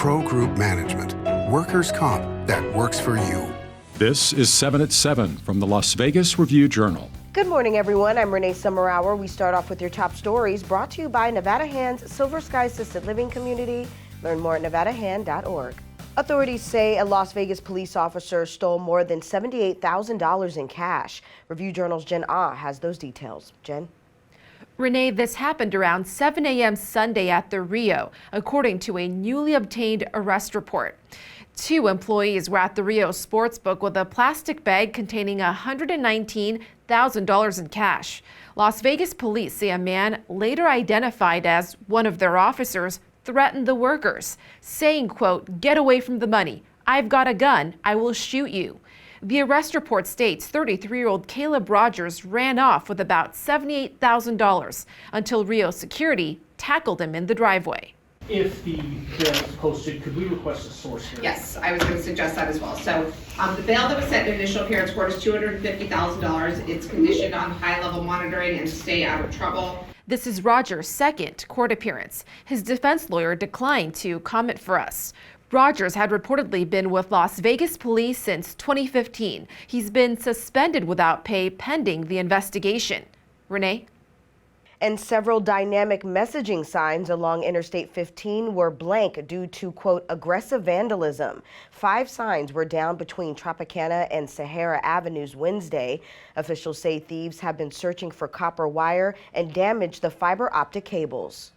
Pro Group Management. Workers' comp that works for you. This is 7 at 7 from the Las Vegas Review-Journal. Good morning, everyone. I'm Renee Summerhour. We start off with your top stories brought to you by Nevada Hand's Silver Sky Assisted Living Community. Learn more at nevadahand.org. Authorities say a Las Vegas police officer stole more than $78,000 in cash. Review-Journal's Jen Ah has those details. Jen? Renee, this happened around 7 a.m. Sunday at the Rio, according to a newly obtained arrest report. 2 employees were at the Rio Sportsbook with a plastic bag containing $119,000 in cash. Las Vegas police say a man, later identified as one of their officers, threatened the workers, saying, quote, "Get away from the money. I've got a gun. I will shoot you." The arrest report states 33-year-old Caleb Rogers ran off with about $78,000 until Rio security tackled him in the driveway. If the bail is posted, could we request a source here? Yes, I was going to suggest that as well. So the bail that was set in the initial appearance court is $250,000. It's conditioned on high-level monitoring and stay out of trouble. This is Rogers' second court appearance. His defense lawyer declined to comment for us. Rogers had reportedly been with Las Vegas police since 2015. He's been suspended without pay pending the investigation. Renee? And several dynamic messaging signs along Interstate 15 were blank due to, quote, aggressive vandalism. 5 signs were down between Tropicana and Sahara Avenues Wednesday. Officials say thieves have been searching for copper wire and damaged the fiber optic cables.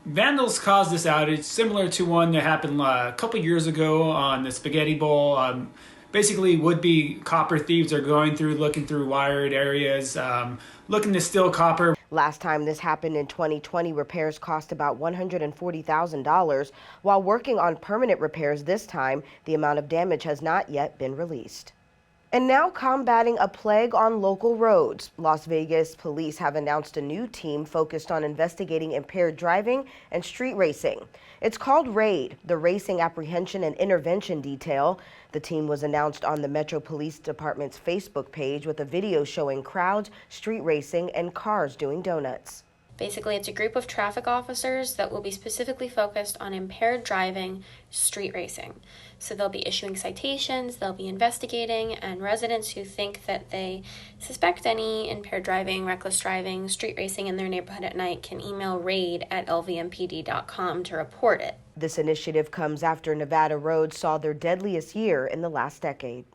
Vandals caused this outage, similar to one that happened a couple years ago on the Spaghetti Bowl. Basically, would-be copper thieves are going through, looking through wired areas, looking to steal copper. Last time this happened in 2020, repairs cost about $140,000. While working on permanent repairs this time, the amount of damage has not yet been released. And now combating a plague on local roads. Las Vegas police have announced a new team focused on investigating impaired driving and street racing. It's called RAID, the Racing Apprehension and Intervention Detail. The team was announced on the Metro Police Department's Facebook page with a video showing crowds, street racing, and cars doing donuts. Basically, it's a group of traffic officers that will be specifically focused on impaired driving, street racing. So they'll be issuing citations, they'll be investigating, and residents who think that they suspect any impaired driving, reckless driving, street racing in their neighborhood at night can email raid@lvmpd.com to report it. This initiative comes after Nevada roads saw their deadliest year in the last decade.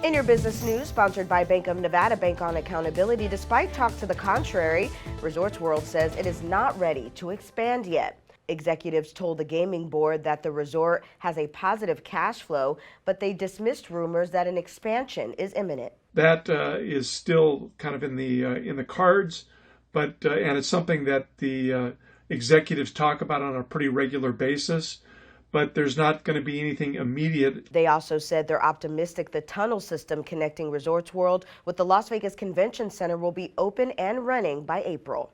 In your business news, sponsored by Bank of Nevada, Bank on Accountability. Despite talk to the contrary, Resorts World says it is not ready to expand yet. Executives told the gaming board that the resort has a positive cash flow, but they dismissed rumors that an expansion is imminent. That is still kind of in the cards, but and it's something that the executives talk about on a pretty regular basis. But there's not going to be anything immediate. They also said they're optimistic the tunnel system connecting Resorts World with the Las Vegas Convention Center will be open and running by April.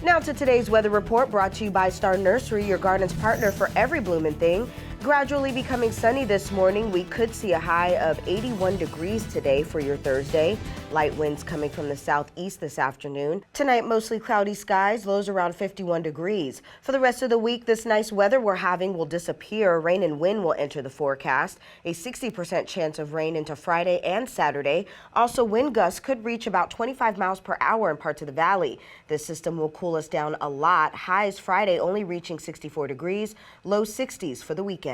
Now to today's weather report, brought to you by Star Nursery, your garden's partner for every blooming thing. Gradually becoming sunny this morning. We could see a high of 81 degrees today for your Thursday. Light winds coming from the southeast this afternoon. Tonight, mostly cloudy skies, lows around 51 degrees. For the rest of the week, this nice weather we're having will disappear. Rain and wind will enter the forecast. A 60% chance of rain into Friday and Saturday. Also, wind gusts could reach about 25 miles per hour in parts of the valley. This system will cool us down a lot. Highs Friday only reaching 64 degrees, low 60s for the weekend.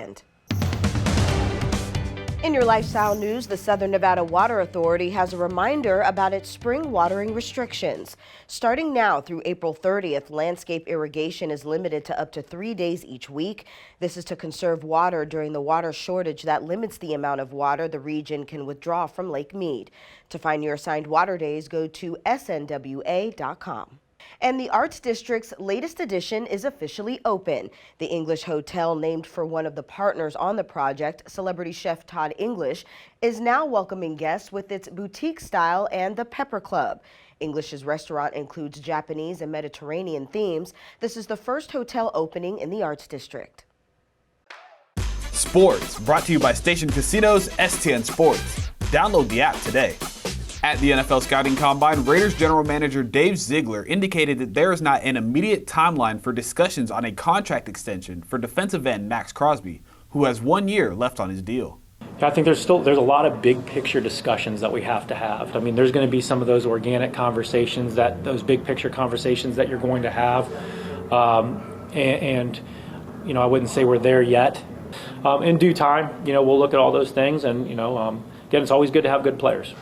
In your lifestyle news, the Southern Nevada Water Authority has a reminder about its spring watering restrictions. Starting now through April 30th, landscape irrigation is limited to up to 3 days each week. This is to conserve water during the water shortage that limits the amount of water the region can withdraw from Lake Mead. To find your assigned water days, go to snwa.com. And the Arts District's latest edition is officially open. The English Hotel, named for one of the partners on the project, celebrity chef Todd English, is now welcoming guests with its boutique style and the Pepper Club. English's restaurant includes Japanese and Mediterranean themes. This is the first hotel opening in the Arts District. Sports, brought to you by Station Casinos, STN Sports. Download the app today. At the NFL Scouting Combine, Raiders general manager Dave Ziegler indicated that there is not an immediate timeline for discussions on a contract extension for defensive end Max Crosby, who has 1 year left on his deal. I think there's a lot of big picture discussions that we have to have. I mean, there's going to be some of those organic conversations, those big picture conversations that you're going to have. And I wouldn't say we're there yet. In due time, we'll look at all those things. And, again, it's always good to have good players.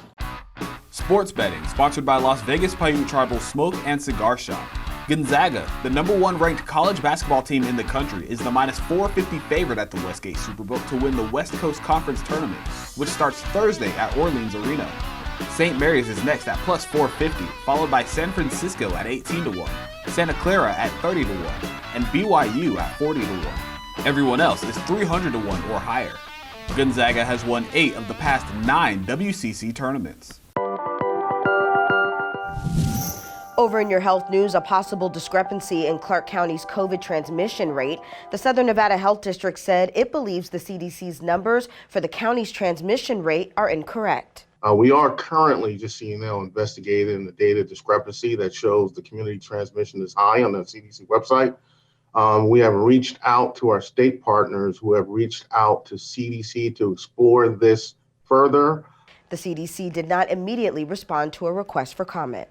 Sports betting, sponsored by Las Vegas Paiute Tribal Smoke and Cigar Shop. Gonzaga, the #1 ranked college basketball team in the country, is the -450 favorite at the Westgate Superbook to win the West Coast Conference Tournament, which starts Thursday at Orleans Arena. St. Mary's is next at +450, followed by San Francisco at 18-1, Santa Clara at 30-1, and BYU at 40-1. Everyone else is 300-1 or higher. Gonzaga has won 8 of the past 9 WCC tournaments. Over in your health news, a possible discrepancy in Clark County's COVID transmission rate. The Southern Nevada Health District said it believes the CDC's numbers for the county's transmission rate are incorrect. We are currently, just so you know, investigating the data discrepancy that shows the community transmission is high on the CDC website. We have reached out to our state partners who have reached out to CDC to explore this further. The CDC did not immediately respond to a request for comment.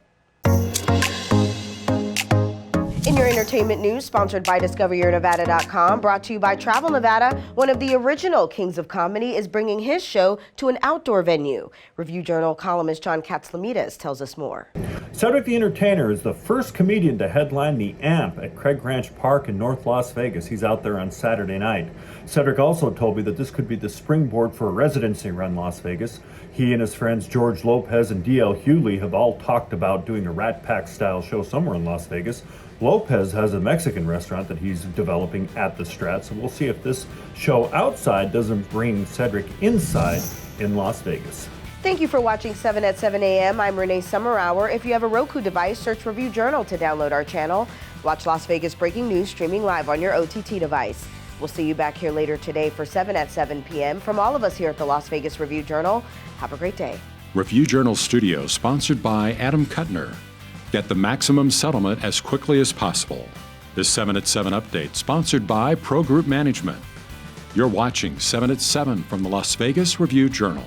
In your entertainment news, sponsored by DiscoverYourNevada.com, brought to you by Travel Nevada, one of the original Kings of Comedy is bringing his show to an outdoor venue. Review Journal columnist John Katzlamidas tells us more. Cedric the Entertainer is the first comedian to headline the AMP at Craig Ranch Park in North Las Vegas. He's out there on Saturday night. Cedric also told me that this could be the springboard for a residency around Las Vegas. He and his friends George Lopez and D.L. Hewley have all talked about doing a Rat Pack style show somewhere in Las Vegas. Lopez has a Mexican restaurant that he's developing at the Strat, so we'll see if this show outside doesn't bring Cedric inside in Las Vegas. Thank you for watching 7 at 7 a.m. I'm Renee Summerhour. If you have a Roku device, search Review Journal to download our channel. Watch Las Vegas breaking news streaming live on your OTT device. We'll see you back here later today for 7 at 7 p.m. From all of us here at the Las Vegas Review Journal, have a great day. Review Journal Studio, sponsored by Adam Kuttner. Get the maximum settlement as quickly as possible. This 7 at 7 update, sponsored by Pro Group Management. You're watching 7 at 7 from the Las Vegas Review Journal.